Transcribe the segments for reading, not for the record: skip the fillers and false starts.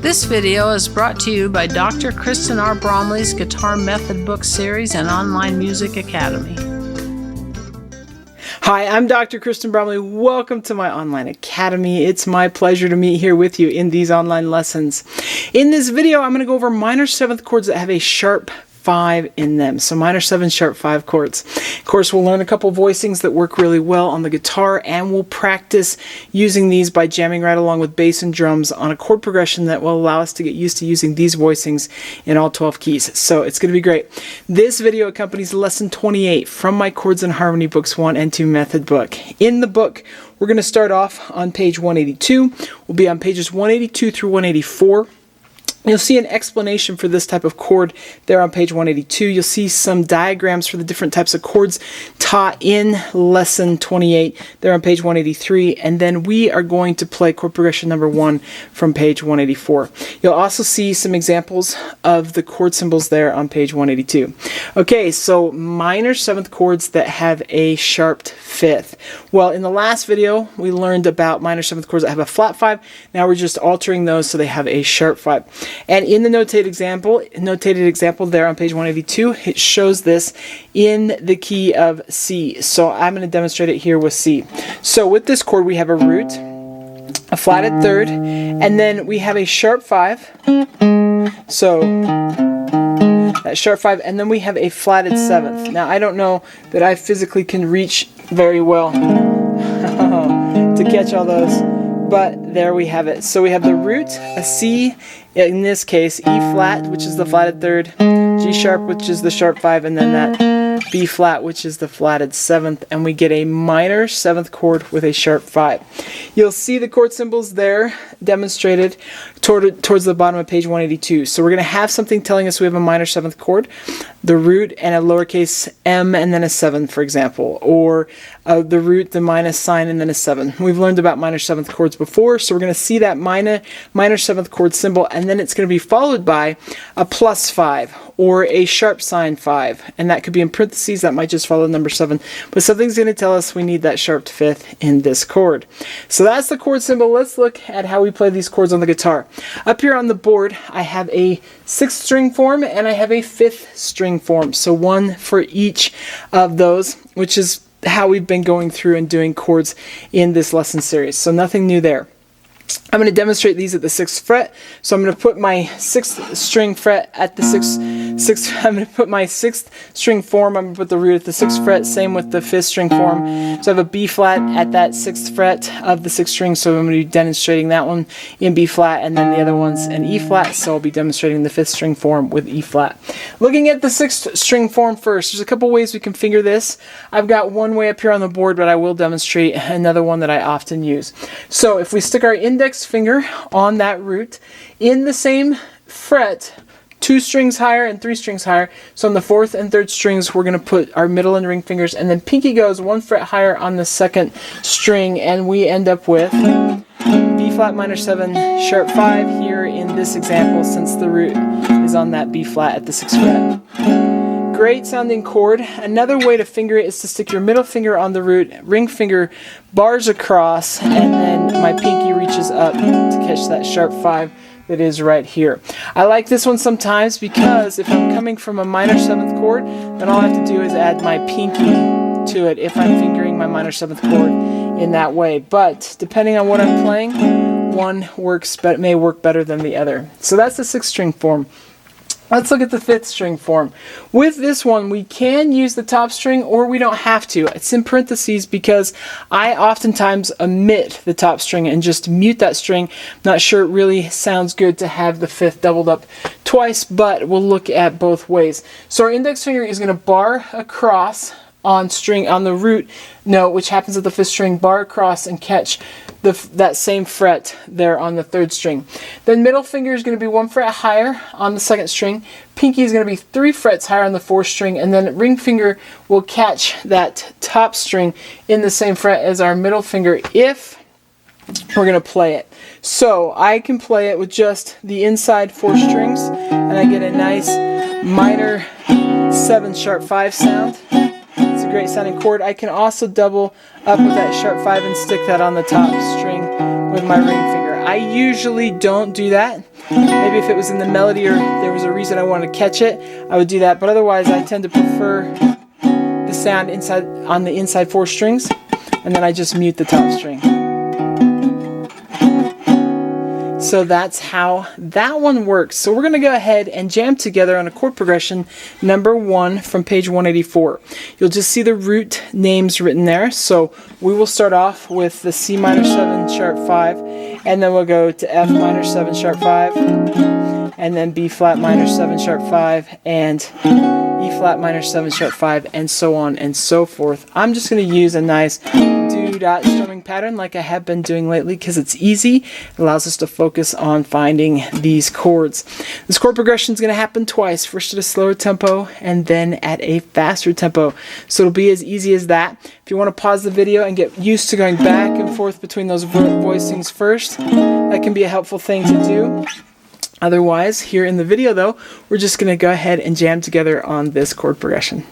This video is brought to you by Dr. Kristen R. Bromley's Guitar Method Book Series and Online Music Academy. Hi, I'm Dr. Kristen Bromley. Welcome to my online academy. It's my pleasure to meet here with you in these online lessons. In this video, I'm going to go over minor seventh chords that have a sharp 5 in them. So minor 7, sharp 5 chords. Of course, we'll learn a couple voicings that work really well on the guitar, and we'll practice using these by jamming right along with bass and drums on a chord progression that will allow us to get used to using these voicings in all 12 keys. So it's going to be great. This video accompanies lesson 28 from my Chords and Harmony Books 1 and 2 method book. In the book, we're going to start off on page 182. We'll be on pages 182 through 184. You'll see an explanation for this type of chord there on page 182. You'll see some diagrams for the different types of chords taught in lesson 28 there on page 183. And then we are going to play chord progression number 1 from page 184. You'll also see some examples of the chord symbols there on page 182. Okay, so minor 7th chords that have a sharped 5th. Well, in the last video, we learned about minor 7th chords that have a flat 5. Now we're just altering those so they have a sharp 5. And in the notated example there on page 182, it shows this in the key of C. So I'm going to demonstrate it here with C. So with this chord, we have a root, a flatted 3rd, and then we have a sharp 5. So that sharp 5, and then we have a flatted 7th. Now I don't know that I physically can reach very well to catch all those, but there we have it. So we have the root, a C, in this case, E flat, which is the flatted 3rd, G sharp, which is the sharp 5, and then that B flat, which is the flatted 7th, and we get a minor 7th chord with a sharp 5. You'll see the chord symbols there demonstrated towards the bottom of page 182. So we're going to have something telling us we have a minor 7th chord, the root, and a lowercase m, and then a 7, for example, or the root, the minus sign, and then a 7. We've learned about minor 7th chords before, so we're going to see that minor 7th chord symbol, and then it's going to be followed by a plus 5 or a sharp sign 5, and that could be in parentheses. That might just follow number 7, but something's going to tell us we need that sharp 5th in this chord. So that's the chord symbol. Let's look at how we play these chords on the guitar. Up here on the board, I have a 6th string form and I have a 5th string form, so one for each of those, which is how we've been going through and doing chords in this lesson series. So nothing new there. I'm going to demonstrate these at the 6th fret. So I'm going to put my 6th string fret at the 6th. I'm going to put my 6th string form. I'm going to put the root at the 6th fret. Same with the 5th string form. So I have a B flat at that 6th fret of the 6th string. So I'm going to be demonstrating that one in B flat, and then the other one's in E flat. So I'll be demonstrating the 5th string form with E flat. Looking at the 6th string form first, there's a couple ways we can figure this. I've got one way up here on the board, but I will demonstrate another one that I often use. So if we stick our index finger on that root in the same fret, 2 strings higher and 3 strings higher, so on the 4th and 3rd strings we're going to put our middle and ring fingers, and then pinky goes 1 fret higher on the 2nd string, and we end up with B flat minor 7 sharp 5 here in this example, since the root is on that B flat at the 6th fret. Great sounding chord. Another way to finger it is to stick your middle finger on the root, ring finger bars across, and then my pinky reaches up to catch that sharp 5 that is right here. I like this one sometimes because if I'm coming from a minor 7th chord, then all I have to do is add my pinky to it if I'm fingering my minor 7th chord in that way. But depending on what I'm playing, one may work better than the other. So that's the 6th string form. Let's look at the 5th string form. With this one, we can use the top string, or we don't have to. It's in parentheses because I oftentimes omit the top string and just mute that string. Not sure it really sounds good to have the 5th doubled up twice, but we'll look at both ways. So our index finger is going to bar across on the root note, which happens at the 5th string, bar across and catch that same fret there on the 3rd string. Then middle finger is going to be 1 fret higher on the 2nd string. Pinky is going to be 3 frets higher on the 4th string, and then ring finger will catch that top string in the same fret as our middle finger if we're going to play it. So I can play it with just the inside 4 strings, and I get a nice minor 7 sharp 5 sound. It's a great sounding chord. I can also double up with that sharp 5 and stick that on the top string with my ring finger. I usually don't do that. Maybe if it was in the melody or there was a reason I wanted to catch it, I would do that. But otherwise, I tend to prefer the sound on the inside 4 strings, and then I just mute the top string. So that's how that one works. So we're going to go ahead and jam together on a chord progression number 1 from page 184. You'll just see the root names written there. So we will start off with the C minor 7 sharp 5, and then we'll go to F minor 7 sharp 5, and then B flat minor 7 sharp 5, and E flat minor 7 sharp 5, and so on and so forth. I'm just going to use a nice do-dot strumming pattern like I have been doing lately because it's easy. It allows us to focus on finding these chords. This chord progression is going to happen twice, first at a slower tempo and then at a faster tempo. So it'll be as easy as that. If you want to pause the video and get used to going back and forth between those voicings first, that can be a helpful thing to do. Otherwise, here in the video though, we're just going to go ahead and jam together on this chord progression.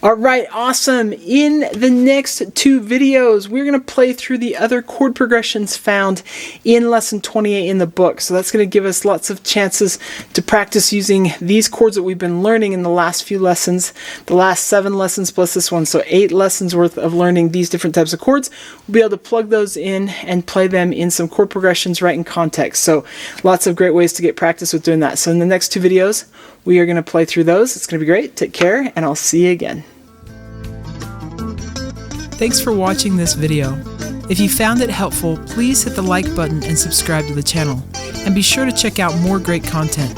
Alright, awesome. In the next 2 videos, we're going to play through the other chord progressions found in lesson 28 in the book. So that's going to give us lots of chances to practice using these chords that we've been learning in the last few lessons, the last 7 lessons plus this one. So 8 lessons worth of learning these different types of chords. We'll be able to plug those in and play them in some chord progressions right in context. So lots of great ways to get practice with doing that. So in the next 2 videos, we are going to play through those. It's going to be great. Take care, and I'll see you again. Thanks for watching this video. If you found it helpful, please hit the like button and subscribe to the channel. And be sure to check out more great content.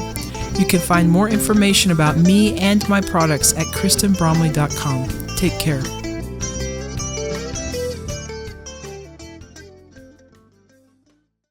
You can find more information about me and my products at kristenbromley.com. Take care.